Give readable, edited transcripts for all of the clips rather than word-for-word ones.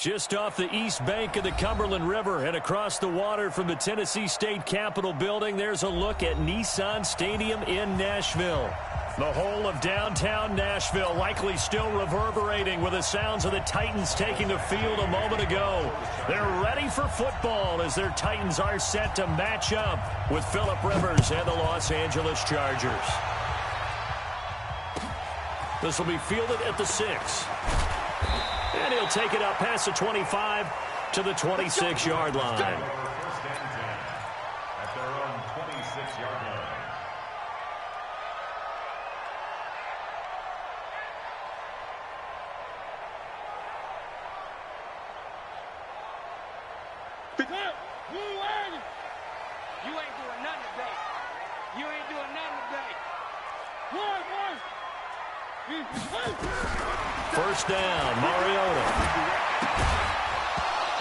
Just off the east bank of the Cumberland River and across the water from the Tennessee State Capitol building, there's a look at Nissan Stadium in Nashville. The whole of downtown Nashville likely still reverberating with the sounds of the Titans taking the field a moment ago. They're ready for football as their Titans are set to match up with Phillip Rivers and the Los Angeles Chargers. This will be fielded at the 6. And he'll take it up past the 25 to the 26-yard line. At their own 26-yard line. You ain't doing nothing today. You ain't doing nothing today. First down, Mariota.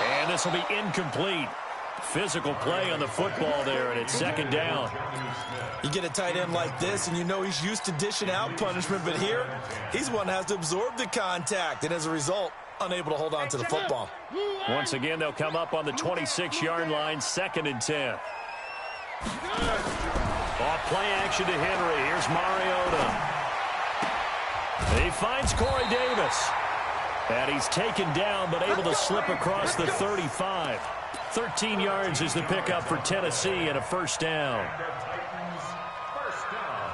And this will be incomplete. Physical play on the football there, and it's second down. You get a tight end like this, and you know he's used to dishing out punishment, but here, he's one that has to absorb the contact, and as a result, unable to hold on to the football. Once again, they'll come up on the 26-yard line, 2nd and 10. Off play action to Henry. Here's Mariota. He finds Corey Davis. And he's taken down, but able to slip across the 35. 13 yards is the pickup for Tennessee and a first down. First down.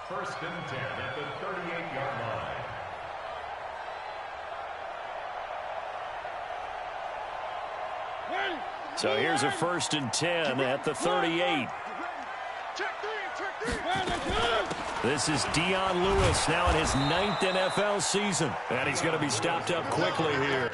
1st and 10 at the 38-yard line. So here's a 1st and 10 at the 38. This is Dion Lewis now in his 9th NFL season. And he's going to be stopped up quickly here.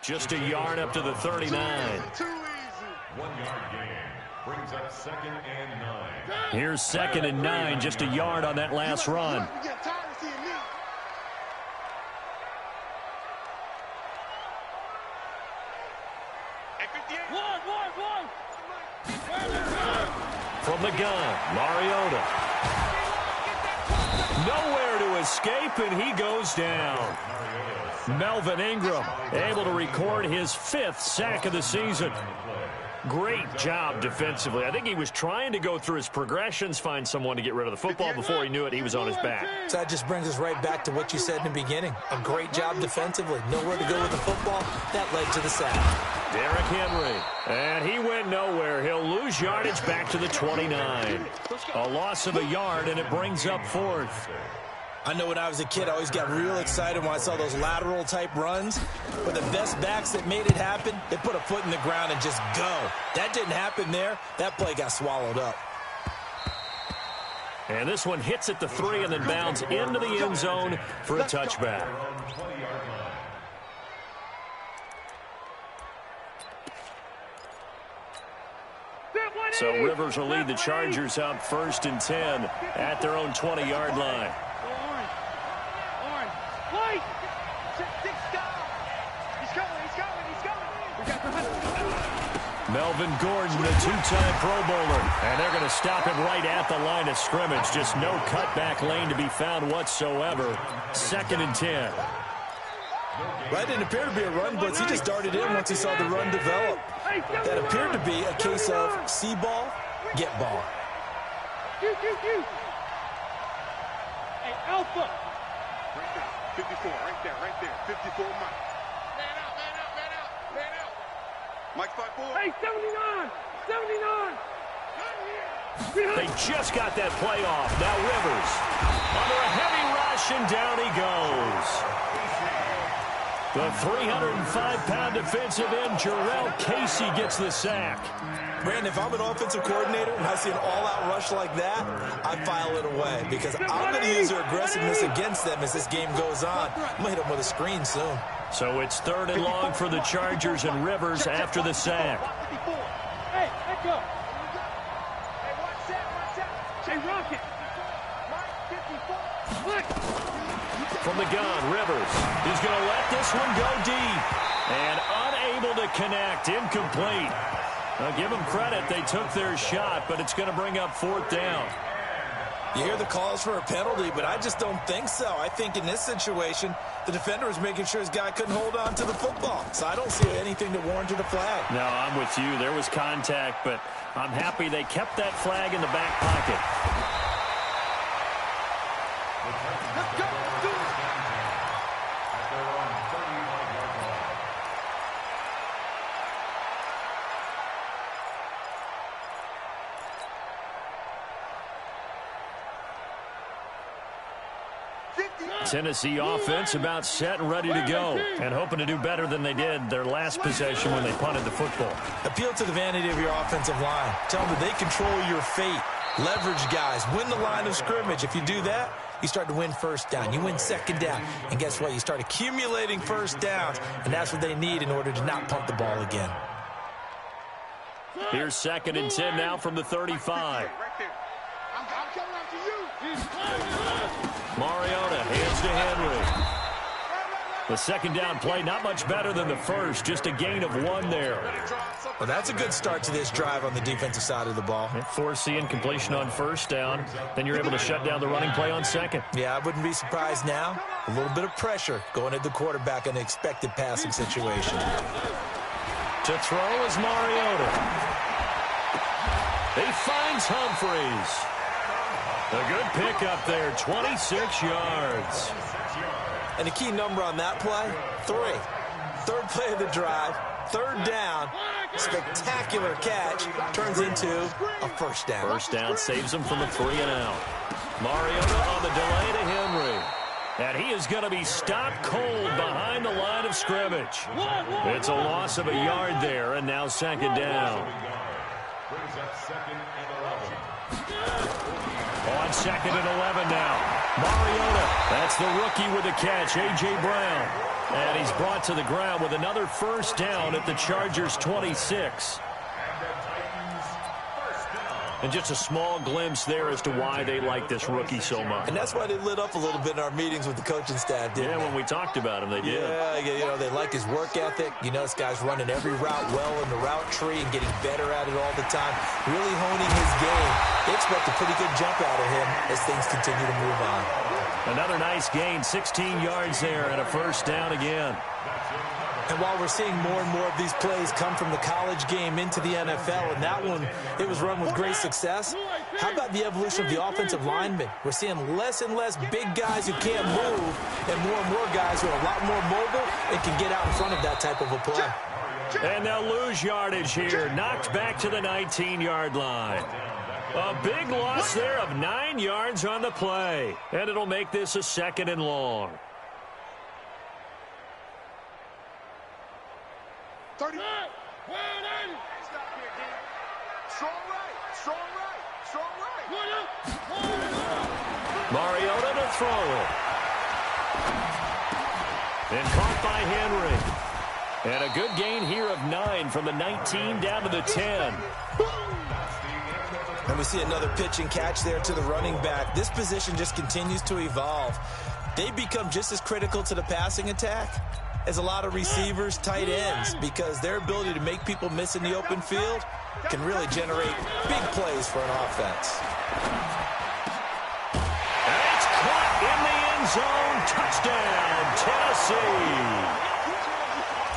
Just a yard up to the 39. 1-yard gain brings up 2nd and 9. Here's 2nd and 9, just a yard on that last run. From the gun, Mariota. Nowhere to escape, and he goes down. Melvin Ingram able to record his 5th sack of the season. Great job defensively. I think he was trying to go through his progressions, find someone to get rid of the football. Before he knew it, he was on his back. So that just brings us right back to what you said in the beginning. A great job defensively. Nowhere to go with the football. That led to the sack. Derrick Henry. And he went nowhere. He'll lose yardage back to the 29. A loss of a yard, and it brings up 4th. I know when I was a kid, I always got real excited when I saw those lateral-type runs. But the best backs that made it happen, they put a foot in the ground and just go. That didn't happen there. That play got swallowed up. And this one hits at the 3 and then bounds into the end zone for a touchback. So Rivers will lead the Chargers up 1st and 10 at their own 20-yard line. Melvin Gordon, the 2-time Pro Bowler. And they're going to stop him right at the line of scrimmage. Just no cutback lane to be found whatsoever. 2nd and 10. That didn't appear to be a run blitz. He just darted in once he saw the run develop. That appeared to be a case of see ball, get ball. Hey, Alpha. Right there, 54, right there. 54, Mike. Man out. Mike 5-4. Hey, 79. They just got that play off. Now Rivers under a heavy rush, and down he goes. The 305-pound defensive end, Jarrell Casey, gets the sack. Brandon, if I'm an offensive coordinator and I see an all-out rush like that, I file it away because I'm going to use their aggressiveness against them as this game goes on. I'm going to hit them with a screen soon. So it's 3rd and long for the Chargers, and Rivers after the sack. Hey, let's go. Hey, watch that. From the gun, Rivers is going to let this one go deep. And unable to connect, incomplete. Now give them credit, they took their shot, but it's going to bring up 4th down. You hear the calls for a penalty, but I just don't think so. I think in this situation, the defender was making sure his guy couldn't hold on to the football. So I don't see anything to warrant a flag. No, I'm with you. There was contact, but I'm happy they kept that flag in the back pocket. Let's go. Tennessee offense about set and ready to go, and hoping to do better than they did their last possession when they punted the football. Appeal to the vanity of your offensive line. Tell them that they control your fate. Leverage guys. Win the line of scrimmage. If you do that, you start to win 1st down. You win 2nd down. And guess what? You start accumulating 1st downs, and that's what they need in order to not pump the ball again. Here's 2nd and 10 now from the 35. I'm coming after you. Mariota hands to Henry. The 2nd down play, not much better than the first, just a gain of 1 there. Well, that's a good start to this drive on the defensive side of the ball. Force the incompletion on 1st down, then you're able to shut down the running play on 2nd. Yeah, I wouldn't be surprised now. A little bit of pressure going at the quarterback in an expected passing situation. To throw is Mariota. He finds Humphreys. A good pickup there, 26 yards. And the key number on that play, 3. 3rd play of the drive, 3rd down, spectacular catch, turns into a 1st down. 1st down saves him from a 3-and-out. Mariota on the delay to Henry. And he is going to be stopped cold behind the line of scrimmage. It's a loss of a yard there, and now 2nd down. Brings up 2nd and 11. On 2nd and 11 now. Mariota, that's the rookie with the catch, A.J. Brown. And he's brought to the ground with another 1st down at the Chargers' 26. And just a small glimpse there as to why they like this rookie so much. And that's why they lit up a little bit in our meetings with the coaching staff, didn't they? When we talked about him, they did. Yeah, you know, they like his work ethic. You know, this guy's running every route well in the route tree and getting better at it all the time, really honing his game. They expect a pretty good jump out of him as things continue to move on. Another nice gain, 16 yards there and a 1st down again. And while we're seeing more and more of these plays come from the college game into the NFL, and that one, it was run with great success, how about the evolution of the offensive linemen? We're seeing less and less big guys who can't move and more guys who are a lot more mobile and can get out in front of that type of a play. And they'll lose yardage here, knocked back to the 19-yard line. A big loss there of 9 yards on the play, and it'll make this a 2nd and long. 30. Strong right. Mariota to throw it. And caught by Henry. And a good gain here of 9 from the 19 down to the 10. And we see another pitch and catch there to the running back. This position just continues to evolve. They become just as critical to the passing attack as a lot of receivers, tight ends, because their ability to make people miss in the open field can really generate big plays for an offense. And it's caught in the end zone. Touchdown, Tennessee.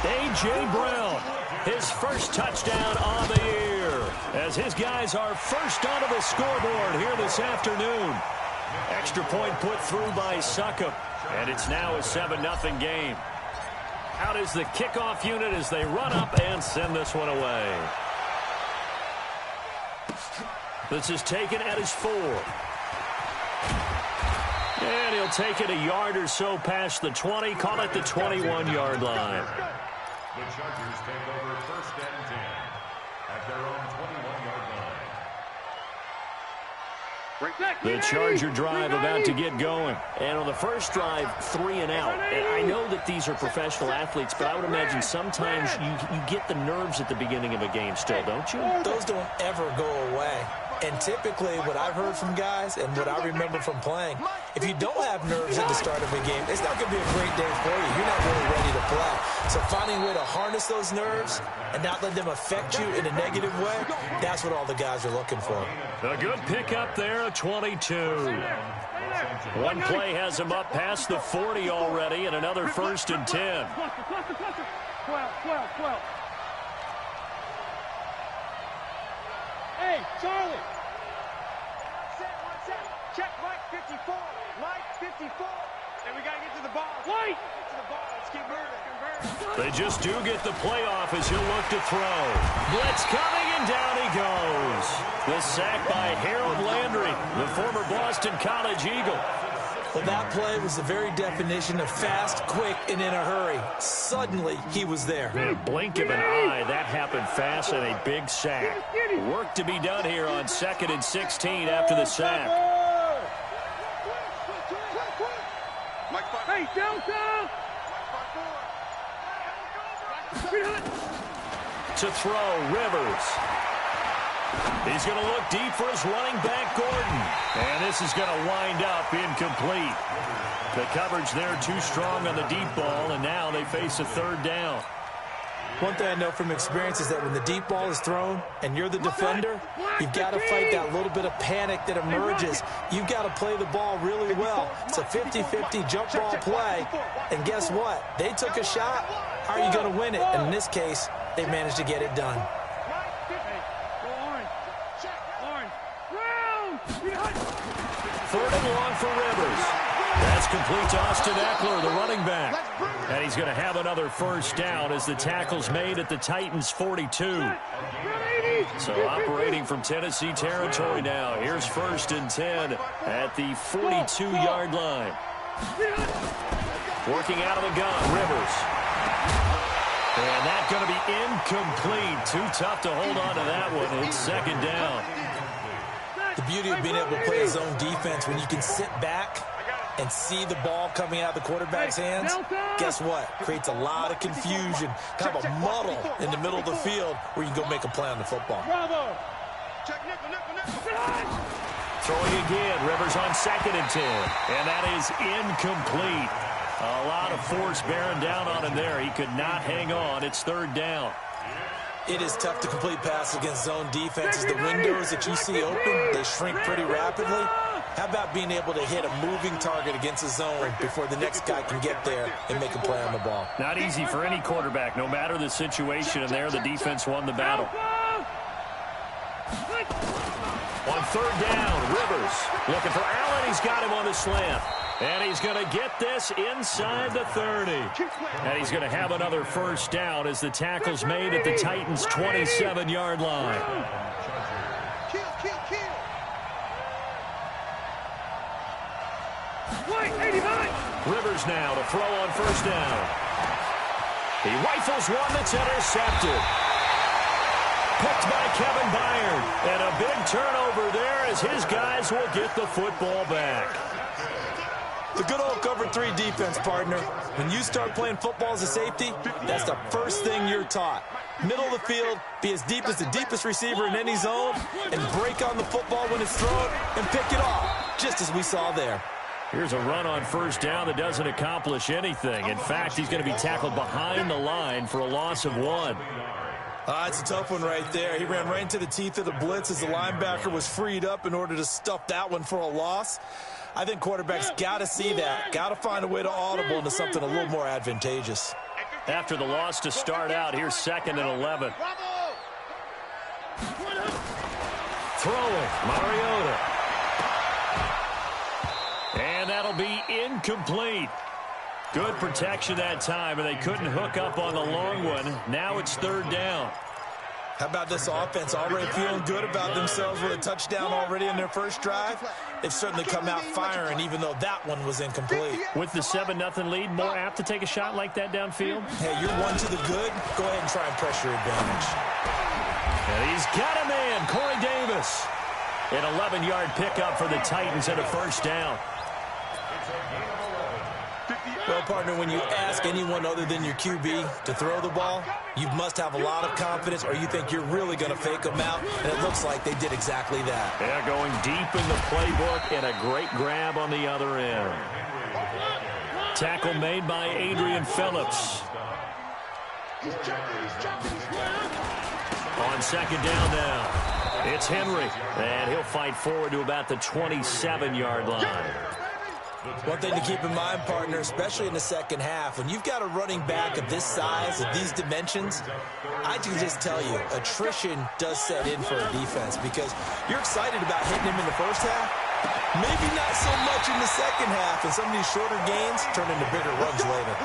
A.J. Brown, his first touchdown on the year, as his guys are first onto the scoreboard here this afternoon. Extra point put through by Succop, and it's now a 7-0 game. Out is the kickoff unit as they run up and send this one away. This is taken at his 4. And he'll take it a yard or so past the 20, call it the 21-yard line. The Chargers take over 1st and 10 at their own 21-yard line. The Charger drive about to get going. And on the first drive, 3 and out. And I know that these are professional athletes, but I would imagine sometimes you get the nerves at the beginning of a game still, don't you? Those don't ever go away. And typically, what I've heard from guys and what I remember from playing, if you don't have nerves at the start of a game, it's not going to be a great day for you. You're not really ready to play. So finding a way to harness those nerves and not let them affect you in a negative way, that's what all the guys are looking for. A good pickup there, a 22. One play has him up past the 40 already, and another 1st and 10. 12. Hey, Charlie. One set. Check Mike 54. Mike 54. And we got to get to the ball. Get to the ball. Let's keep moving. They just do get the playoff as he'll look to throw. Blitz coming, and down he goes. The sack by Harold Landry, the former Boston College Eagle. Well, that play was the very definition of fast, quick, and in a hurry. Suddenly, he was there. In a blink of an eye, that happened fast and a big sack. Work to be done here on 2nd and 16 after the sack. Hey, Delta! To throw, Rivers. He's going to look deep for his running back, Gordon. And this is going to wind up incomplete. The coverage there too strong on the deep ball, and now they face a 3rd down. One thing I know from experience is that when the deep ball is thrown and you're the defender, you've got to fight that little bit of panic that emerges. You've got to play the ball really well. It's a 50-50 jump ball play. And guess what? They took a shot. How are you going to win it? And in this case, they managed to get it done. 3rd and long for Rivers. That's complete to Austin Eckler, the running back. And he's going to have another 1st down as the tackle's made at the Titans' 42. So operating from Tennessee territory now. Here's 1st and 10 at the 42-yard line. Working out of the gun, Rivers. And that's going to be incomplete. Too tough to hold on to that one. It's 2nd down. The beauty of being able to play a zone defense when you can sit back and see the ball coming out of the quarterback's hands, guess what? Creates a lot of confusion, kind of a muddle in the middle of the field where you can go make a play on the football. Throwing again, Rivers on 2nd and 10. And that is incomplete. A lot of force bearing down on him there. He could not hang on. It's 3rd down. It is tough to complete passes against zone defenses. The windows that you see open, they shrink pretty rapidly. How about being able to hit a moving target against a zone before the next guy can get there and make a play on the ball? Not easy for any quarterback, no matter the situation, and there the defense won the battle. On 3rd down, Rivers looking for Allen. He's got him on the slant. And he's going to get this inside the 30. And he's going to have another 1st down as the tackle's made at the Titans' 27-yard line. Rivers now to throw on 1st down. He rifles one that's intercepted. Picked by Kevin Byard. And a big turnover there as his guys will get the football back. The good old cover 3 defense, partner. When you start playing football as a safety, that's the first thing you're taught. Middle of the field, be as deep as the deepest receiver in any zone, and break on the football when it's thrown and pick it off, just as we saw there. Here's a run on 1st down that doesn't accomplish anything. In fact, he's going to be tackled behind the line for a loss of 1. It's a tough one right there. He ran right into the teeth of the blitz as the linebacker was freed up in order to stuff that one for a loss. I think quarterbacks got to see that, got to find a way to audible into something a little more advantageous. After the loss to start out, here's 2nd and 11. Throwing, Mariota. And that'll be incomplete. Good protection that time, and they couldn't hook up on the long one. Now it's 3rd down. How about this offense already feeling good about themselves with a touchdown already in their first drive? They've certainly come out firing, even though that one was incomplete. With the 7-0 lead, more apt to take a shot like that downfield? Hey, you're one to the good. Go ahead and try and press your advantage. And he's got a man, Corey Davis. An 11-yard pickup for the Titans at a 1st down. Well, partner, when you ask anyone other than your QB to throw the ball, you must have a lot of confidence or you think you're really going to fake them out, and it looks like they did exactly that. Yeah, going deep in the playbook and a great grab on the other end. Tackle made by Adrian Phillips. On second down now, it's Henry, and he'll fight forward to about the 27-yard line. One thing to keep in mind, partner, especially in the second half, when you've got a running back of this size, of these dimensions, I can just tell you, attrition does set in for a defense because you're excited about hitting him in the first half, maybe not so much in the second half, and some of these shorter gains turn into bigger runs later.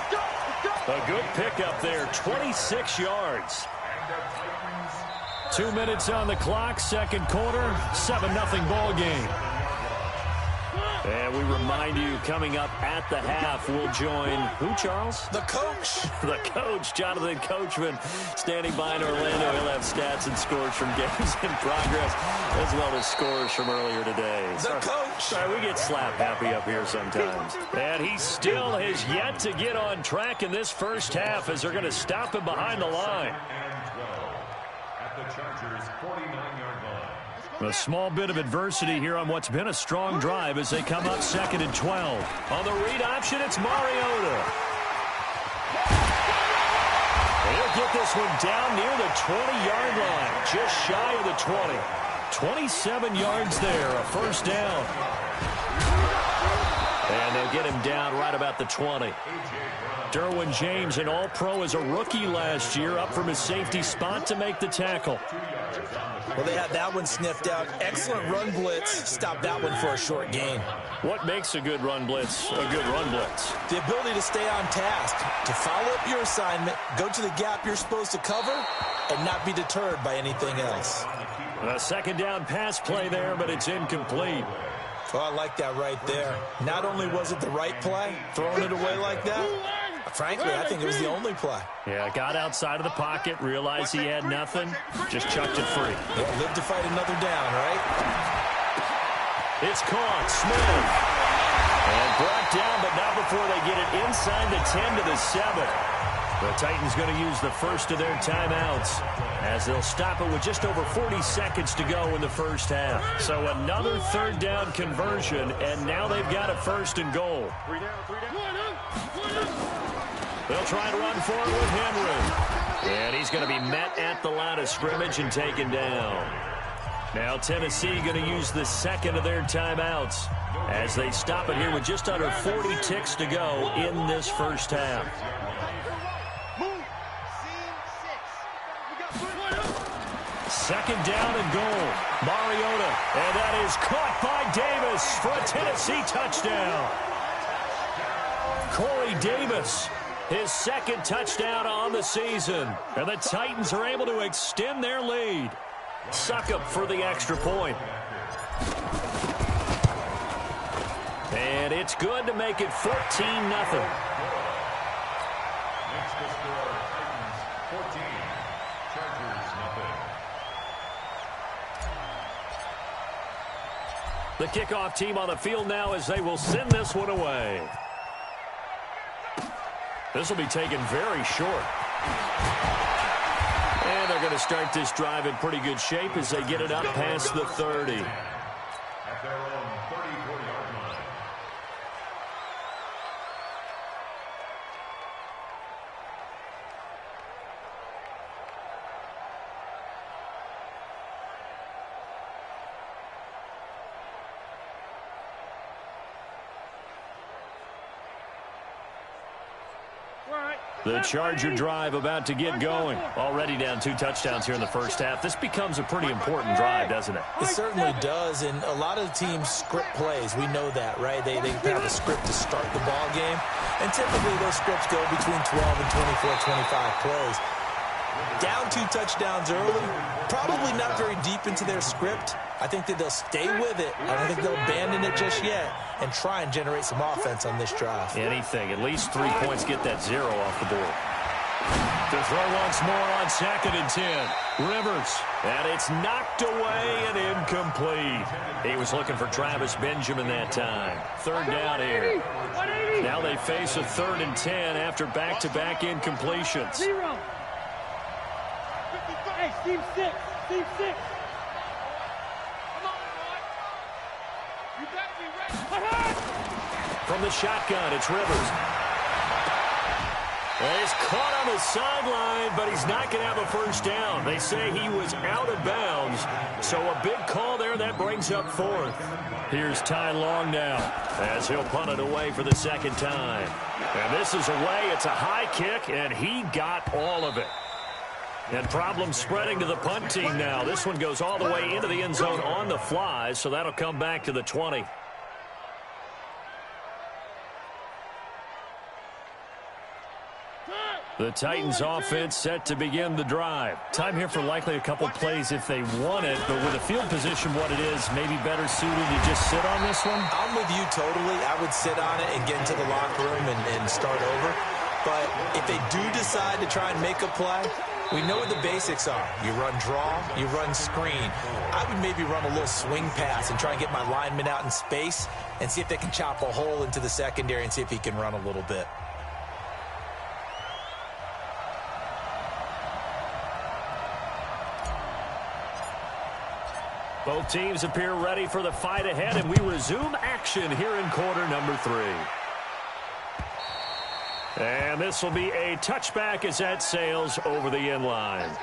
A good pickup there, 26 yards. 2 minutes on the clock, second quarter, 7-0 ball game. And we remind you, coming up at the half, we'll join who, Charles? The coach. The coach, Jonathan Coachman, standing by in Orlando. He'll have stats and scores from games in progress, as well as scores from earlier today. The coach. Sorry, we get slap happy up here sometimes. And he still has yet to get on track in this first half as they're going to stop him behind the line. At the Chargers' 49-yard line. A small bit of adversity here on what's been a strong drive as they come up second and 12. On the read option, it's Mariota. He'll get this one down near the 20-yard line, just shy of the 20. 27 yards there, a first down. And they'll get him down right about the 20. Derwin James, an all-pro as a rookie last year, up from his safety spot to make the tackle. Well, they had that one sniffed out. Excellent run blitz. Stopped that one for a short gain. What makes a good run blitz a good run blitz? The ability to stay on task, to follow up your assignment, go to the gap you're supposed to cover, and not be deterred by anything else. A second down pass play there, but it's incomplete. Oh, I like that right there. Not only was it the right play, throwing it away like that, frankly, I think it was the only play. Yeah, got outside of the pocket, realized he had nothing, just chucked it free. Yeah, live to fight another down, right? It's caught, Smith. And brought down, but not before they get it inside the 10 to the 7. The Titans going to use the first of their timeouts as they'll stop it with just over 40 seconds to go in the first half. So another third down conversion, and now they've got a first and goal. They'll try to run forward with Henry. And he's going to be met at the line of scrimmage and taken down. Now Tennessee going to use the second of their timeouts as they stop it here with just under 40 ticks to go in this first half. Second down and goal. Mariota. And that is caught by Davis for a Tennessee touchdown. Corey Davis, his second touchdown on the season. And the Titans are able to extend their lead. Succop for the extra point. And it's good to make it 14-0. Next to score, Titans 14, Chargers nothing. The kickoff team on the field now as they will send this one away. This will be taken very short. And they're going to start this drive in pretty good shape as they get it up past the 30. At their own 34-yard line. The Charger drive about to get going. Already down 2 touchdowns here in the first half. This becomes a pretty important drive, doesn't it? It certainly does, and a lot of the teams script plays. We know that, right? They have a script to start the ball game, and typically those scripts go between 12 and 24, 25 plays. Down 2 touchdowns early, probably not very deep into their script. I think that they'll stay with it. I don't think they'll abandon it just yet and try and generate some offense on this drive. Anything. At least 3 points, get that 0 off the board. To throw once more on 2nd and 10. Rivers. And it's knocked away and incomplete. He was looking for Travis Benjamin that time. 3rd down here. Now they face a 3rd and 10 after back-to-back incompletions. Hey, Steve 6. Steve 6. You better be ready. From the shotgun, it's Rivers. And he's caught on the sideline, but he's not going to have a first down. They say he was out of bounds, so a big call there that brings up 4th. Here's Ty Long now as he'll punt it away for the 2nd time. And this is away. It's a high kick, and he got all of it. And problems spreading to the punt team now. This one goes all the way into the end zone on the fly, so that'll come back to the 20. The Titans offense set to begin the drive. Time here for likely a couple plays if they want it, but with the field position what it is, maybe better suited to just sit on this one? I'm with you totally. I would sit on it and get into the locker room and start over. But if they do decide to try and make a play, we know what the basics are. You run draw, you run screen. I would maybe run a little swing pass and try and get my lineman out in space and see if they can chop a hole into the secondary and see if he can run a little bit. Both teams appear ready for the fight ahead, and we resume action here in quarter number 3. And this will be a touchback as that sails over the end line.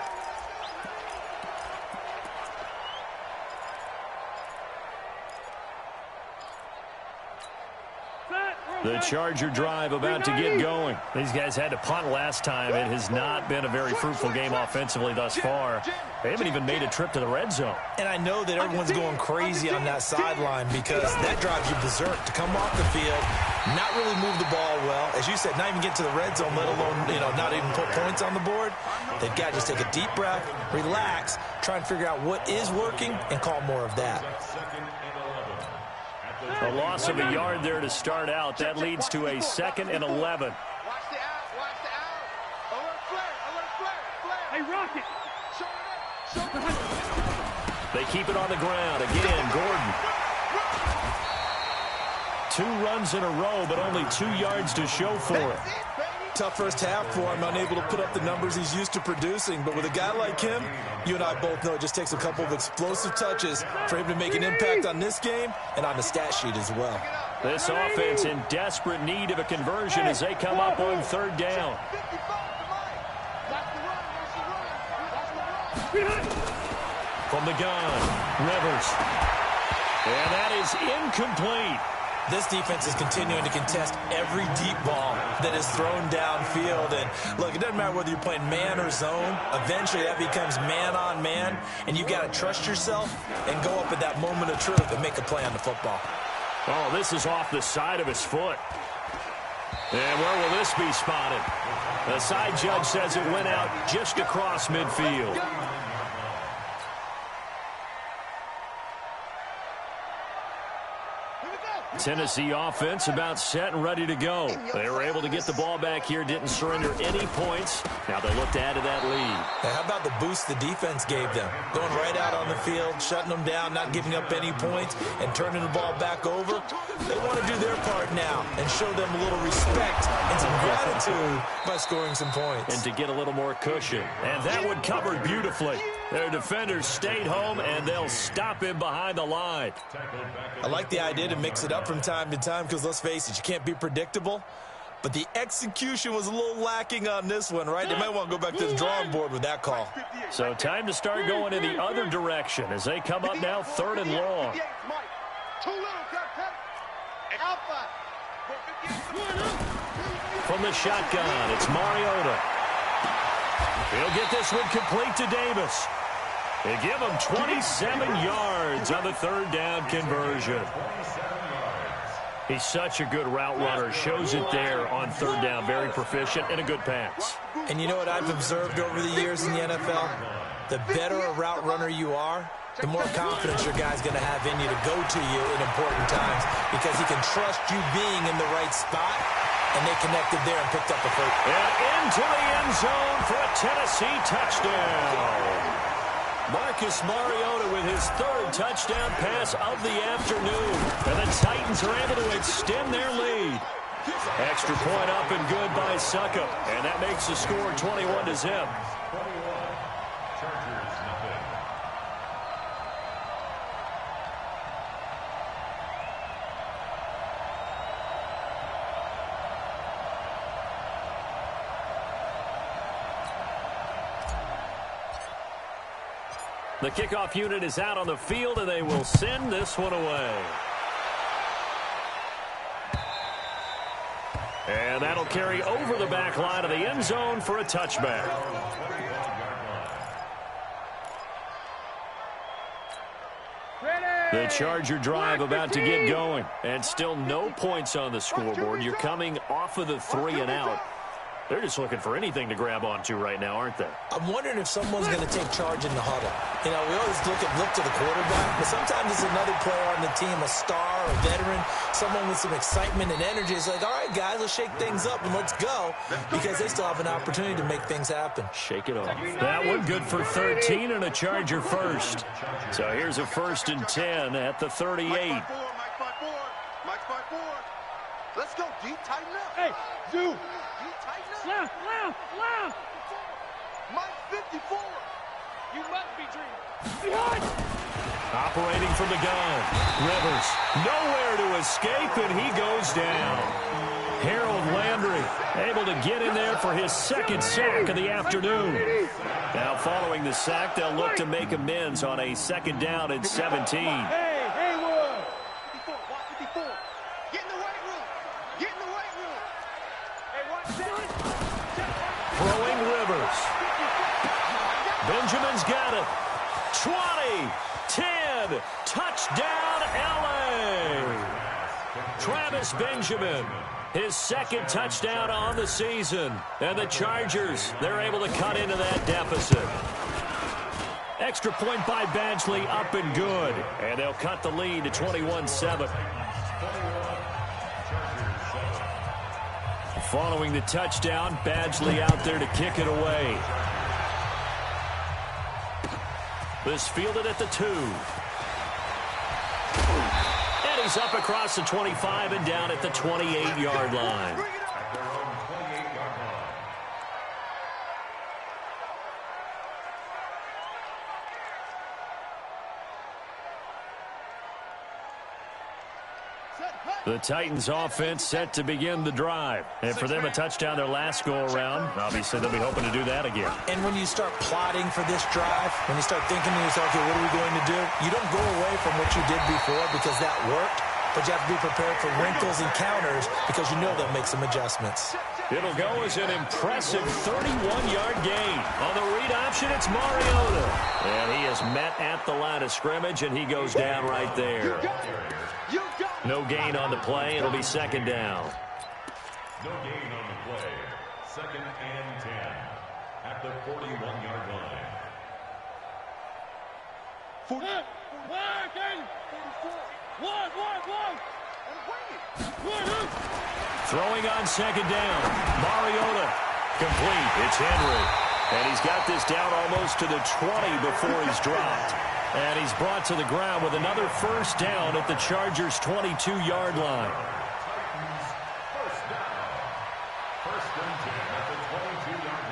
The Charger drive about to get going. These guys had to punt last time. It has not been a very fruitful game offensively thus far. They haven't even made a trip to the red zone. And I know that everyone's going crazy on that sideline because that drives you berserk to come off the field, not really move the ball well. As you said, not even get to the red zone, let alone, not even put points on the board. They've got to just take a deep breath, relax, try and figure out what is working and call more of that. A loss of a yard there to start out. That leads to a 2nd and 11. Watch the out. Watch the out. Alert flare. Alert flare. Hey, Rocket. Show it up. They keep it on the ground. Again, Gordon. 2 runs in a row, but only 2 yards to show for it. Tough first half for him, unable to put up the numbers he's used to producing. But with a guy like him, you and I both know it just takes a couple of explosive touches for him to make an impact on this game and on the stat sheet as well. This offense in desperate need of a conversion as they come up on 3rd down. From the gun, Rivers. And that is incomplete. This defense is continuing to contest every deep ball that is thrown downfield. And, look, it doesn't matter whether you're playing man or zone. Eventually, that becomes man-on-man, and you've got to trust yourself and go up at that moment of truth and make a play on the football. Oh, this is off the side of his foot. And where will this be spotted? The side judge says it went out just across midfield. Tennessee offense about set and ready to go. They were able to get the ball back here, didn't surrender any points. Now they look to add to that lead. Now, how about the boost the defense gave them? Going right out on the field, shutting them down, not giving up any points, and turning the ball back over. They want to do their part now and show them a little respect and some gratitude by scoring some points. And to get a little more cushion. And that one covered beautifully. Their defenders stayed home, and they'll stop him behind the line. I like the idea to mix it up from time to time because, let's face it, you can't be predictable. But the execution was a little lacking on this one, right? They might want to go back to the drawing board with that call. So time to start going in the other direction as they come up now 3rd and long. From the shotgun, it's Mariota. He'll get this one complete to Davis. They give him 27 yards on the 3rd down conversion. He's such a good route runner. Shows it there on 3rd down. Very proficient and a good pass. And you know what I've observed over the years in the NFL? The better a route runner you are, the more confidence your guy's going to have in you to go to you in important times because he can trust you being in the right spot and they connected there and picked up a first. And into the end zone for a Tennessee touchdown. Marcus Mariota with his third touchdown pass of the afternoon. And the Titans are able to extend their lead. Extra point up and good by Succop. And that makes the score 21-0. The kickoff unit is out on the field, and they will send this one away. And that'll carry over the back line of the end zone for a touchback. The Charger drive about to get going, and still no points on the scoreboard. You're coming off of the 3 and out. They're just looking for anything to grab onto right now, aren't they? I'm wondering if someone's going to take charge in the huddle. You know, we always look to the quarterback, but sometimes it's another player on the team, a star, a veteran, someone with some excitement and energy. It's like, all right, guys, let's shake things up and let's go, because they still have an opportunity to make things happen. Shake it off. That one good for 13 and a Charger first. So here's a 1st and 10 at the 38. Mike 5-4. Let's go, D. Tighten up. Hey, Zoo. D, tighten up. Left. Mike 54. You must be dreaming. Behind. Operating from the gun. Rivers. Nowhere to escape, and he goes down. Harold Landry able to get in there for his second sack of the afternoon. Now following the sack, they'll look to make amends on a 2nd down and 17. Hey, Haywood. 54, watch 54. Get in the weight room. Hey, watch that. Throwing Rivers. Benjamin's got it. 20, 10, touchdown LA. Travis Benjamin, his 2nd touchdown on the season. And the Chargers, they're able to cut into that deficit. Extra point by Badgley, up and good. And they'll cut the lead to 21-7. Following the touchdown, Badgley out there to kick it away. This fielded at the 2. And he's up across the 25 and down at the 28-yard line. The Titans offense set to begin the drive. And for them, a touchdown their last go-around. Obviously, they'll be hoping to do that again. And when you start plotting for this drive, when you start thinking to yourself, okay, what are we going to do? You don't go away from what you did before because that worked, but you have to be prepared for wrinkles and counters because you know they'll make some adjustments. It'll go as an impressive 31-yard gain. On the read option, it's Mariota. And he is met at the line of scrimmage, and he goes down right there. No gain on the play. It'll be 2nd down. No gain on the play. 2nd and 10 at the 41-yard line. 44. Throwing on 2nd down. Mariota. Complete. It's Henry. And he's got this down almost to the 20 before he's dropped. And he's brought to the ground with another 1st down at the Chargers' 22-yard line. First down. 1st and 10 at the 22-yard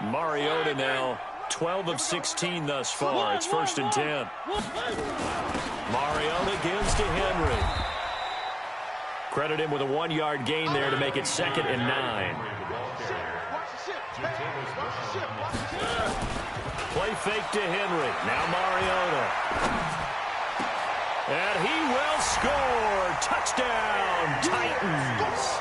line. Mariota now 12 of 16 thus far. It's 1st and 10. Mariota gives to Henry. Credit him with a 1-yard gain there to make it 2nd and 9. Play fake to Henry. Now Mariota. And he will score. Touchdown, Titans.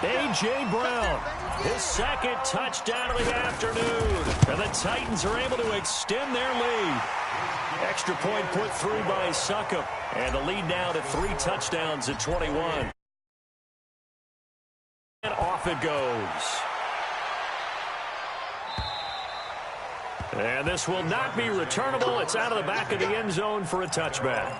A.J. Brown, his 2nd touchdown of the afternoon. And the Titans are able to extend their lead. Extra point put through by Succop. And the lead now to 3 touchdowns at 21. And off it goes. And this will not be returnable. It's out of the back of the end zone for a touchback.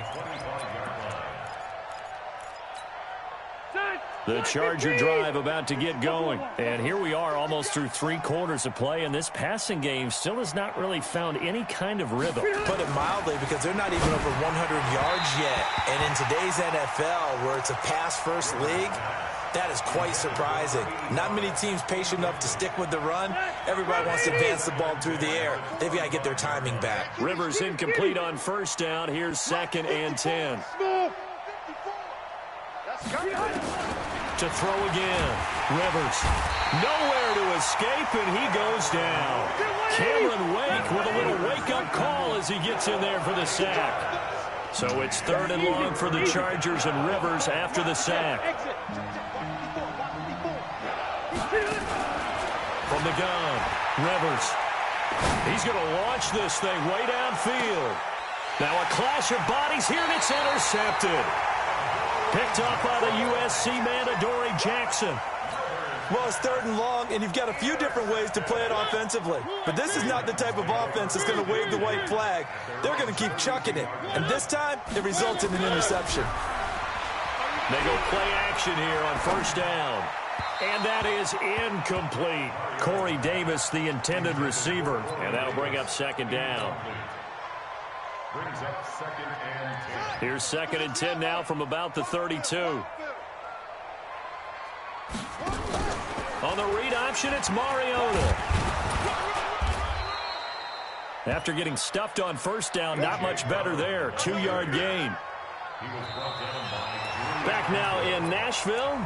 The Charger drive about to get going. And here we are almost through 3 quarters of play, and this passing game still has not really found any kind of rhythm. Put it mildly, because they're not even over 100 yards yet. And in today's NFL, where it's a pass-first league, that is quite surprising. Not many teams patient enough to stick with the run. Everybody wants to advance the ball through the air. They've got to get their timing back. Rivers incomplete on first down. Here's 2nd and 10. To throw again. Rivers nowhere to escape, and he goes down. Cameron Wake with a little wake-up call as he gets in there for the sack. So it's 3rd and long for the Chargers, and Rivers after the sack. From the gun, Rivers. He's going to launch this thing way downfield. Now a clash of bodies here, and it's intercepted. Picked up by the USC man, Adoree Jackson. Well, it's 3rd and long, and you've got a few different ways to play it offensively. But this is not the type of offense that's going to wave the white flag. They're going to keep chucking it. And this time, it results in an interception. They go play action here on first down. And that is incomplete. Corey Davis, the intended receiver. And that'll bring up 2nd down. Brings up 2nd and 10. Here's 2nd and 10 now from about the 32. On the read option, it's Mariota. After getting stuffed on first down, not much better there. 2-yard gain. Back now in Nashville.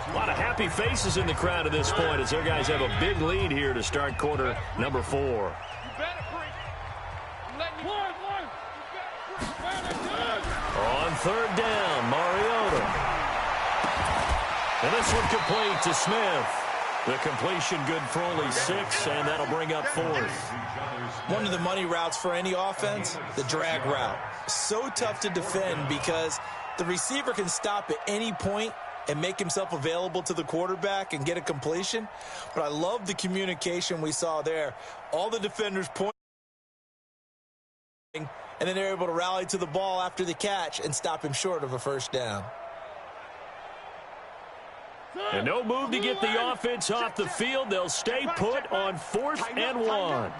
A lot of happy faces in the crowd at this point as their guys have a big lead here to start quarter number 4. On 3rd down, Mariota. And this one complete to Smith. The completion good for only 6, and that'll bring up 4th. One of the money routes for any offense, the drag route. So tough to defend because the receiver can stop at any point and make himself available to the quarterback and get a completion. But I love the communication we saw there. All the defenders pointing, and then they're able to rally to the ball after the catch and stop him short of a first down. And no move to get the offense off the field. They'll stay put on 4th and 1.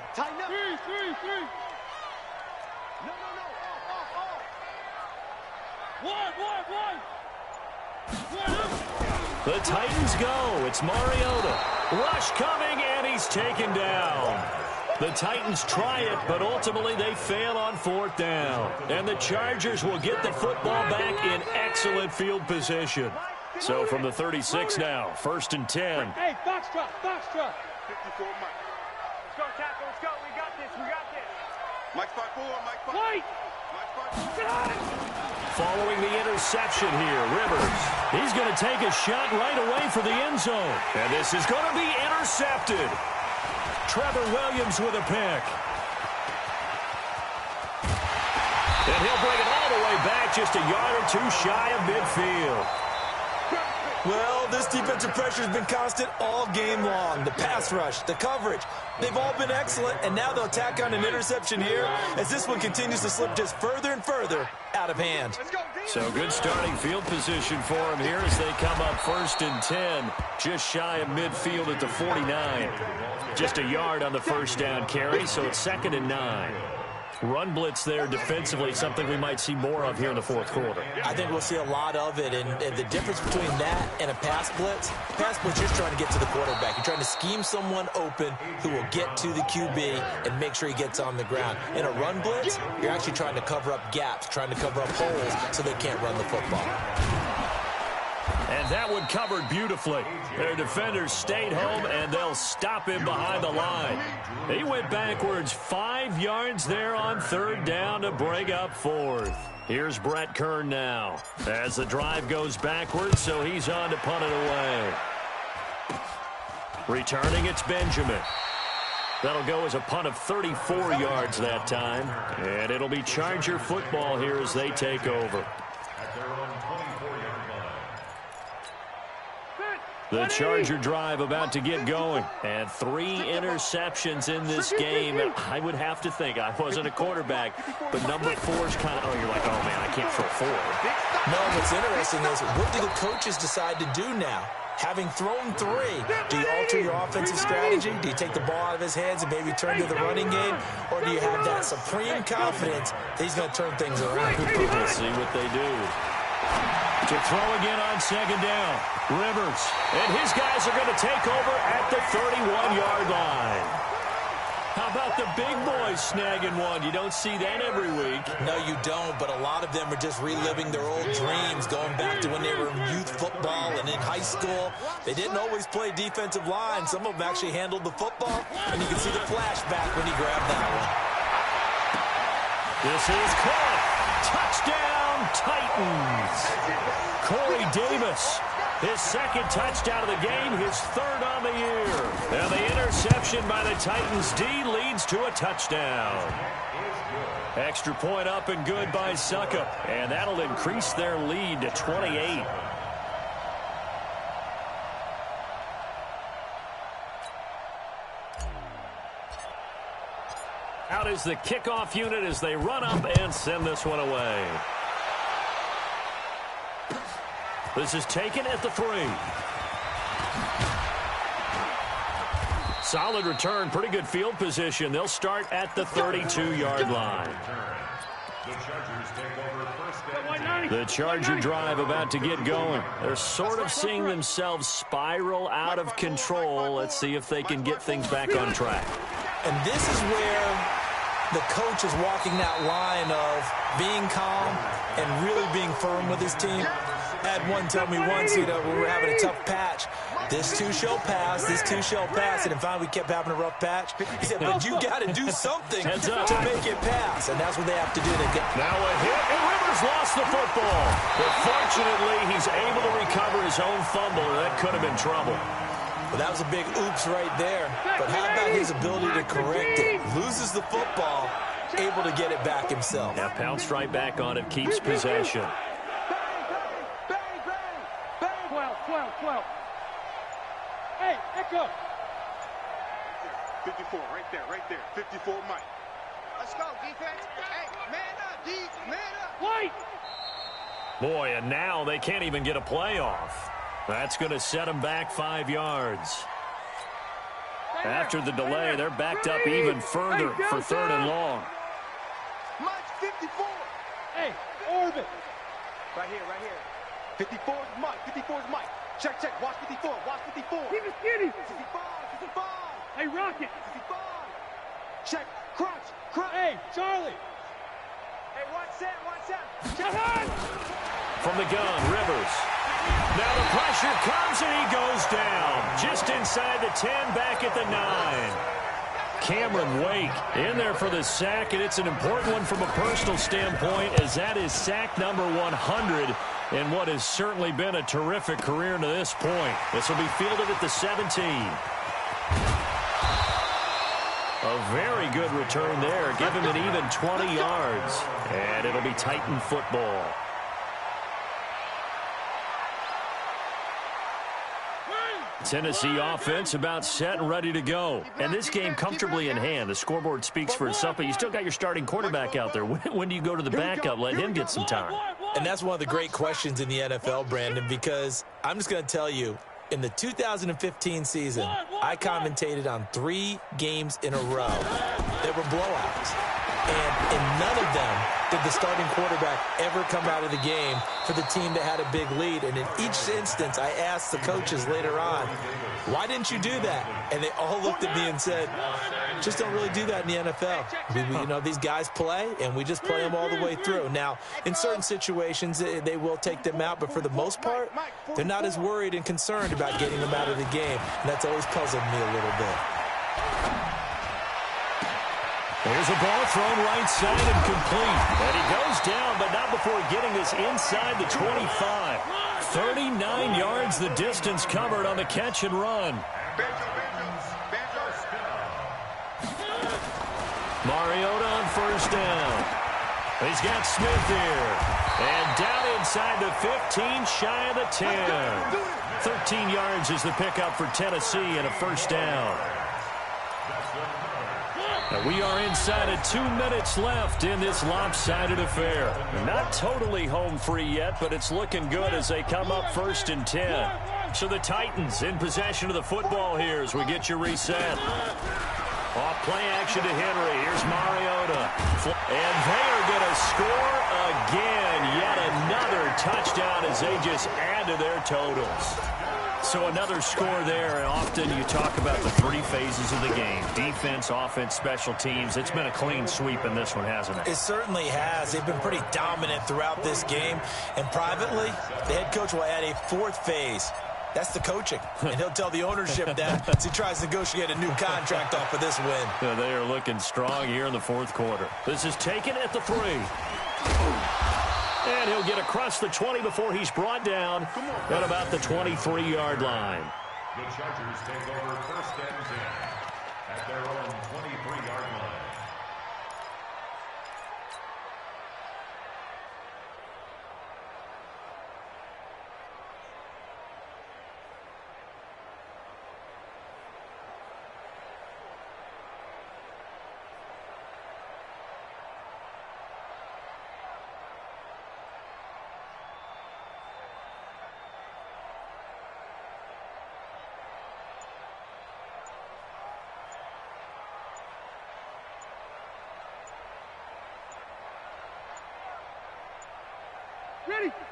The Titans go. It's Mariota. Rush coming, and he's taken down. The Titans try it, but ultimately they fail on 4th down. And the Chargers will get the football back in excellent field position. So from the 36 now, 1st and 10. Hey, box truck. 54 Mike. Let's go, tackle. Let's go. We got this. Mike's 5-4. Mike's 5. Wait. Following the interception here, Rivers. He's going to take a shot right away for the end zone. And this is going to be intercepted. Trevor Williams with a pick. And he'll bring it all the way back, just a yard or 2 shy of midfield. Well, this defensive pressure has been constant all game long. The pass rush, the coverage, they've all been excellent, and now they'll tack on an interception here as this one continues to slip just further and further out of hand. So good starting field position for him here as they come up 1st and 10, just shy of midfield at the 49. Just a yard on the first down carry, so it's 2nd and 9. Run blitz there defensively, something we might see more of here in the 4th quarter. I think we'll see a lot of it, and the difference between that and a pass blitz, you're trying to get to the quarterback. You're trying to scheme someone open who will get to the QB and make sure he gets on the ground. In a run blitz, you're actually trying to cover up gaps, trying to cover up holes so they can't run the football. And that one covered beautifully. Their defenders stayed home, and they'll stop him behind the line. He went backwards 5 yards there on 3rd down to bring up 4th. Here's Brett Kern now as the drive goes backwards, so he's on to punt it away. Returning, it's Benjamin. That'll go as a punt of 34 yards that time. And it'll be Charger football here as they take over. The Charger drive about to get going. And 3 interceptions in this game. I would have to think, I wasn't a quarterback, but number 4 is kind of, oh, you're like, oh, man, I can't throw 4. No, what's interesting is, what do the coaches decide to do now? Having thrown 3, do you alter your offensive strategy? Do you take the ball out of his hands and maybe turn to the running game? Or do you have that supreme confidence that he's going to turn things around? We'll see what they do. To throw again on second down. Rivers. And his guys are going to take over at the 31-yard line. How about the big boys snagging one? You don't see that every week. No, you don't, but a lot of them are just reliving their old dreams, going back to when they were in youth football and in high school. They didn't always play defensive line. Some of them actually handled the football, and you can see the flashback when he grabbed that one. This is caught. Touchdown, Titans. Corey Davis. His second touchdown of the game, his third on the year. And the interception by the Titans D leads to a touchdown. Extra point up and good by Succop. And that'll increase their lead to 28. Out is the kickoff unit as they run up and send this one away. This is taken at the 3. Solid return, pretty good field position. They'll start at the 32-yard line. The Charger drive about to get going. They're sort of seeing themselves spiral out of control. Let's see if they can get things back on track. And this is where the coach is walking that line of being calm and really being firm with his team. I had one tell me once, when we were having a tough patch, this too shall pass, this too shall pass. And finally we kept having a rough patch. He said, but you got to do something to make it pass. And that's what they have to do. Now a hit, and Rivers lost the football. But fortunately, he's able to recover his own fumble, or that could have been trouble. Well, that was a big oops right there. But how about his ability to correct it? Loses the football, able to get it back himself. Now pounced right back on it, keeps possession. 12. Hey, Echo. 54, right there. 54, Mike. Let's go, defense. Hey, man up, D, man up. White. Boy, and now they can't even get a playoff. That's going to set them back 5 yards. After the delay, they're backed up even further for third and long. Mike's 54. Hey, orbit. Right here. 54 is Mike. 54 is Mike. Check. Watch 54. Keep it skinny. 55. Hey, Rocket. 55. Check. Crunch. Hey, Charlie. Hey, watch that. Check on. From the gun, Rivers. Now the pressure comes and he goes down. Just inside the 10, back at the 9. Cameron Wake in there for the sack, and it's an important one from a personal standpoint, as that is sack number 100 in what has certainly been a terrific career to this point. This will be fielded at the 17. A very good return there. Give him an even 20 yards, and it'll be Titan football. Tennessee offense about set and ready to go. And this game comfortably in hand. The scoreboard speaks for itself, but you still got your starting quarterback out there. When do you go to the backup? Let him get some time. And that's one of the great questions in the NFL, Brandon, because I'm just going to tell you, in the 2015 season, I commentated on 3 games in a row that were blowouts. And in none of them did the starting quarterback ever come out of the game for the team that had a big lead. And in each instance, I asked the coaches later on, why didn't you do that? And they all looked at me and said, just don't really do that in the NFL. These guys play, and we just play them all the way through. Now, in certain situations, they will take them out, but for the most part, they're not as worried and concerned about getting them out of the game. And that's always puzzled me a little bit. There's a ball thrown right side and complete. And he goes down, but not before getting this inside the 25. 39 yards the distance covered on the catch and run. Mariota on first down. He's got Smith here. And down inside the 15, shy of the 10. 13 yards is the pickup for Tennessee and a first down. And we are inside of 2 minutes left in this lopsided affair. Not totally home free yet, but it's looking good as they come up 1st and 10. So the Titans in possession of the football here as we get you reset. Off play action to Henry. Here's Mariota. And they are going to score again. Yet another touchdown as they just add to their totals. So another score there, and often you talk about the 3 phases of the game. Defense, offense, special teams. It's been a clean sweep in this one, hasn't it? It certainly has. They've been pretty dominant throughout this game. And privately, the head coach will add a 4th phase. That's the coaching. And he'll tell the ownership that as he tries to negotiate a new contract off of this win. Yeah, they are looking strong here in the 4th quarter. This is taken at the 3. And he'll get across the 20 before he's brought down at about the 23-yard line. The Chargers take over 1st and 10 at their own 23-yard line.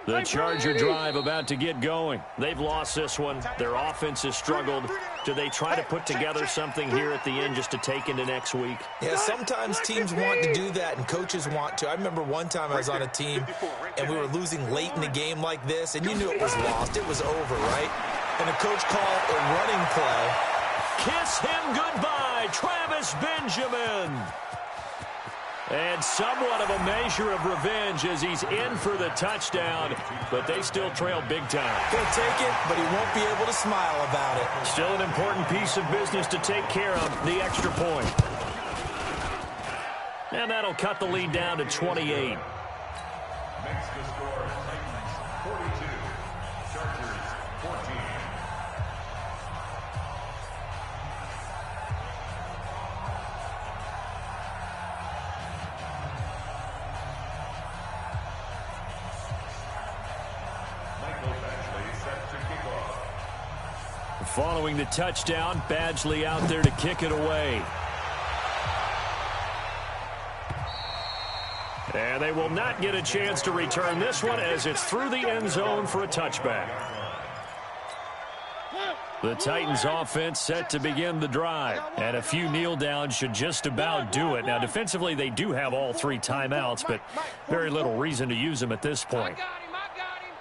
The Charger drive about to get going. They've lost this one. Their offense has struggled. Do they try to put together something here at the end just to take into next week? Yeah, sometimes teams want to do that and coaches want to. I remember one time I was on a team and we were losing late in the game like this, and you knew it was lost. It was over, right? And the coach called a running play. Kiss him goodbye, Travis Benjamin. And somewhat of a measure of revenge as he's in for the touchdown, but they still trail big time. He'll take it, but he won't be able to smile about it. Still an important piece of business to take care of, the extra point. And that'll cut the lead down to 28. Makes the score Titans 42, Chargers 14. Following the touchdown, Badgley out there to kick it away. And they will not get a chance to return this one as it's through the end zone for a touchback. The Titans offense set to begin the drive. And a few kneel downs should just about do it. Now, defensively, they do have all 3 timeouts, but very little reason to use them at this point. I got him.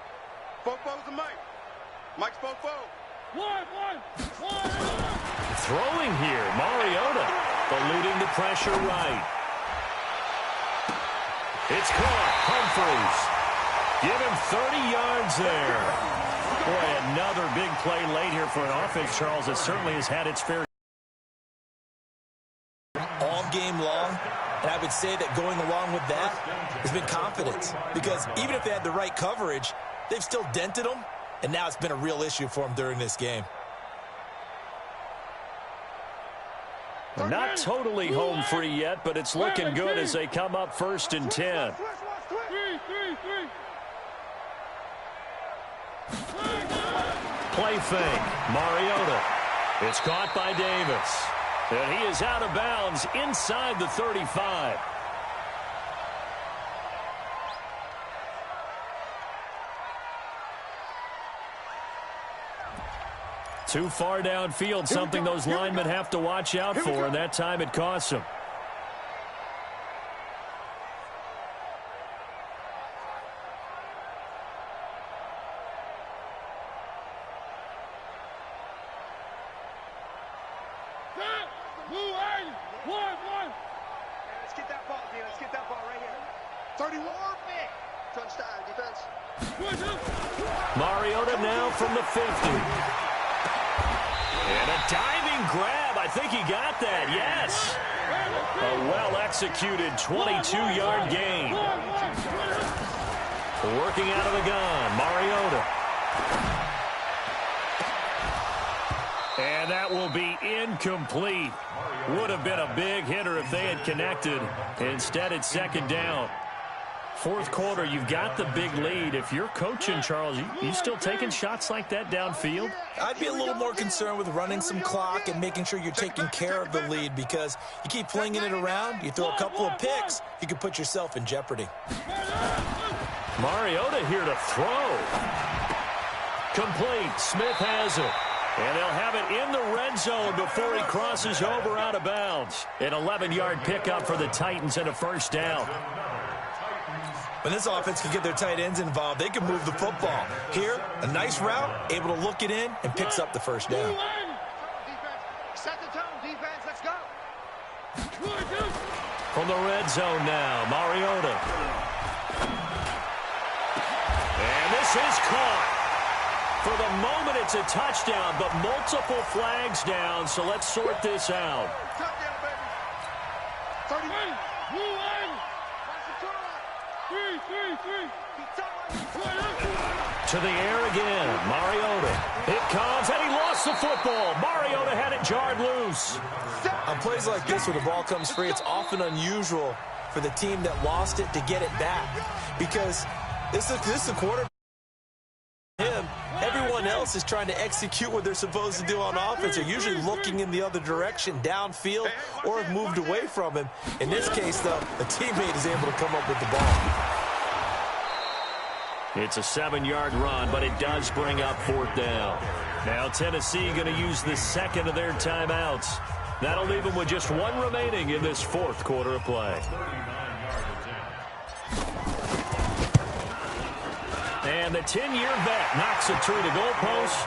Fofo's the Mike. Mike's Fofo. Throwing here, Mariota, eluding the pressure right. It's caught, Humphries. Give him 30 yards there. Boy, another big play late here for an offense, Charles, that certainly has had its fair all game long. And I would say that going along with that has been confidence. Because even if they had the right coverage, they've still dented them. And now it's been a real issue for them during this game. Not totally home free yet, but it's looking good as they come up 1st and 10. Play fake. Mariota. It's caught by Davis. And he is out of bounds inside the 35. Too far downfield, something those linemen have to watch out for, and that time it costs them. Let's get that ball, dude. Let's get that ball right here. 31. Touchdown, defense. Mariota now from the 50. And a diving grab. I think he got that. Yes. A well-executed 22-yard gain. Working out of the gun, Mariota. And that will be incomplete. Would have been a big hitter if they had connected. Instead, it's second down. Fourth quarter, you've got the big lead. If you're coaching, Charles, you still taking shots like that downfield? I'd be a little more concerned with running some clock and making sure you're taking care of the lead, because you keep flinging it around, you throw a couple of picks, you can put yourself in jeopardy. Mariota here to throw. Complete. Smith has it. And they'll have it in the red zone before he crosses over out of bounds. An 11-yard pickup for the Titans and a first down. When this offense can get their tight ends involved, they can move the football. Here, a nice route, able to look it in, and picks up the first down. Set the tone, defense. Let's go. From the red zone now, Mariota. And this is caught. For the moment, it's a touchdown, but multiple flags down, so let's sort this out. Touchdown, baby. 31. To the air again, Mariota. It comes, and he lost the football. Mariota had it jarred loose. On plays like this, where the ball comes free, it's often unusual for the team that lost it to get it back, because this is a quarterback. Everyone else is trying to execute what they're supposed to do on offense. They're usually looking in the other direction, downfield, or have moved away from him. In this case, though, a teammate is able to come up with the ball. It's a 7-yard run, but it does bring up fourth down. Now Tennessee going to use the second of their timeouts. That'll leave them with just one remaining in this fourth quarter of play. And the 10-year vet knocks it through the goalpost.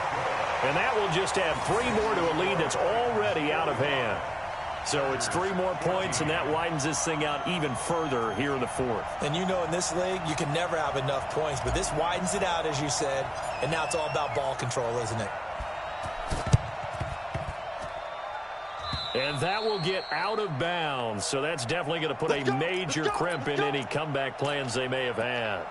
And that will just add 3 more to a lead that's already out of hand. So it's 3 more points, and that widens this thing out even further here in the fourth. And you know, in this league, you can never have enough points. But this widens it out, as you said. And now it's all about ball control, isn't it? And that will get out of bounds. So that's definitely going to put a major crimp in any comeback plans they may have had.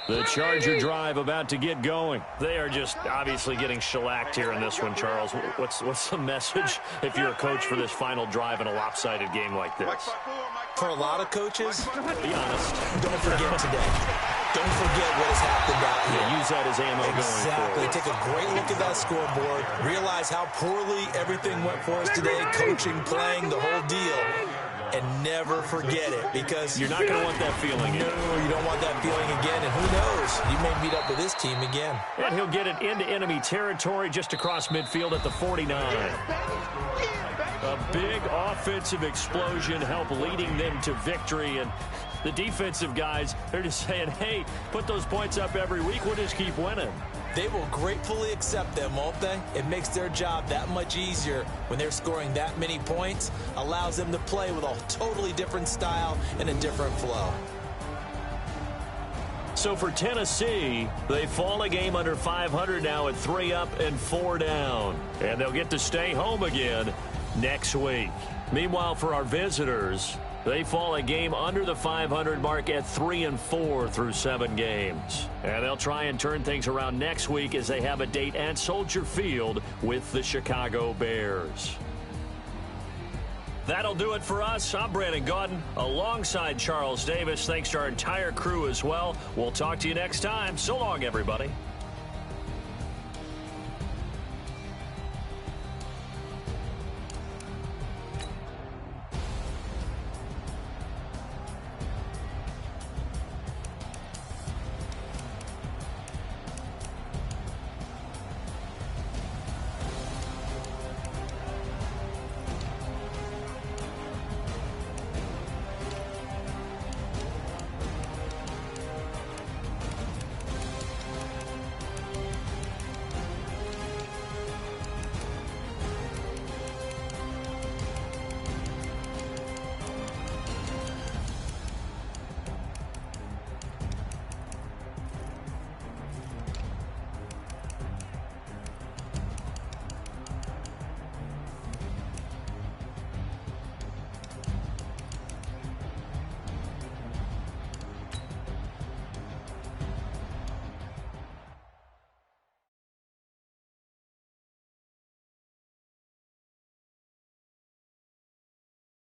The Charger drive about to get going. They are just obviously getting shellacked here in this one, Charles. What's the message if you're a coach for this final drive in a lopsided game like this? For a lot of coaches, be honest, don't forget today. Don't forget what has happened out here. Yeah, use that as ammo going forward. Exactly. Take a great look at that scoreboard. Realize how poorly everything went for us today. Coaching, playing, the whole deal. And never forget it, because you're not going to want that feeling again. No, you don't want that feeling again. And who knows? You may meet up with this team again. And he'll get it into enemy territory just across midfield at the 49. A big offensive explosion helped leading them to victory. And the defensive guys, they're just saying, hey, put those points up every week. We'll just keep winning. They will gratefully accept them, won't they? It makes their job that much easier when they're scoring that many points. Allows them to play with a totally different style and a different flow. So for Tennessee, they fall a game under 500 now at 3 up and 4 down. And they'll get to stay home again next week. Meanwhile, for our visitors, They fall a game under the 500 mark at 3-4 through 7 games. And they'll try and turn things around next week as they have a date at Soldier Field with the Chicago Bears. That'll do it for us. I'm Brandon Gaudin alongside Charles Davis. Thanks to our entire crew as well. We'll talk to you next time. So long, everybody.